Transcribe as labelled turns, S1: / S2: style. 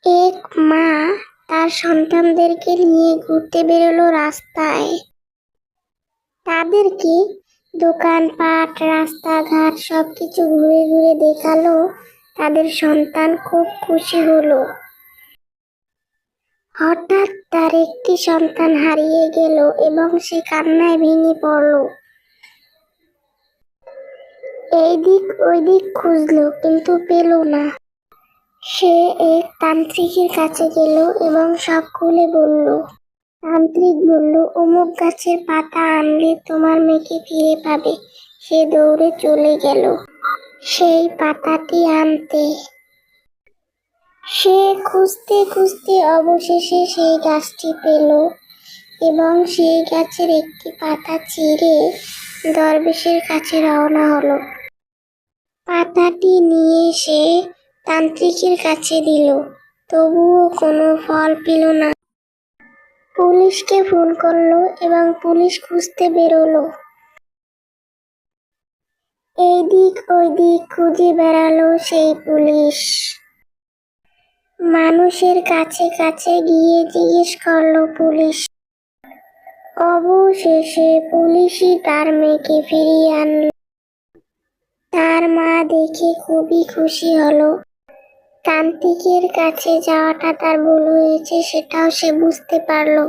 S1: এক মা তার সন্তানদেরকে নিয়ে ঘুরতে বেরোলো রাস্তায়। তাদেরকে দোকানপাট, রাস্তাঘাট সবকিছু ঘুরে ঘুরে দেখালো। তাদের সন্তান খুব খুশি হলো। হঠাৎ তার একটি সন্তান হারিয়ে গেল এবং সে কান্নায় ভেঙে পড়ল। এই দিক ওই দিক খুঁজলো কিন্তু পেল না। সে এক তান্ত্রিকের কাছে গেল এবং সব খুলে বলল। তান্ত্রিক বলল, অমুক গাছের পাতা আনলে তোমার মেয়েকে ফিরে পাবে। সে দৌড়ে চলে গেল সেই পাতাটি আনতে। সে খুঁজতে খুঁজতে অবশেষে সেই গাছটি পেল এবং সেই গাছের একটি পাতা ছিঁড়ে দরবেশের কাছে রওনা হলো। পাতাটি নিয়ে সে তান্ত্রিকের কাছে দিল, তবুও কোনো ফল পেল না। পুলিশকে ফোন করলো এবং পুলিশ খুঁজতে বেরোলো। এই দিক ওই দিক খুঁজে বেড়ালো সেই পুলিশ। মানুষের কাছে কাছে গিয়ে জিজ্ঞেস করলো পুলিশ। অবশেষে পুলিশই তার মেয়েকে ফিরিয়ে আনলো। তার মা দেখে খুবই খুশি হলো। তান্ত্রিকের কাছে যাওয়াটা তার ভুল হয়েছে সেটাও সে বুঝতে পারলো।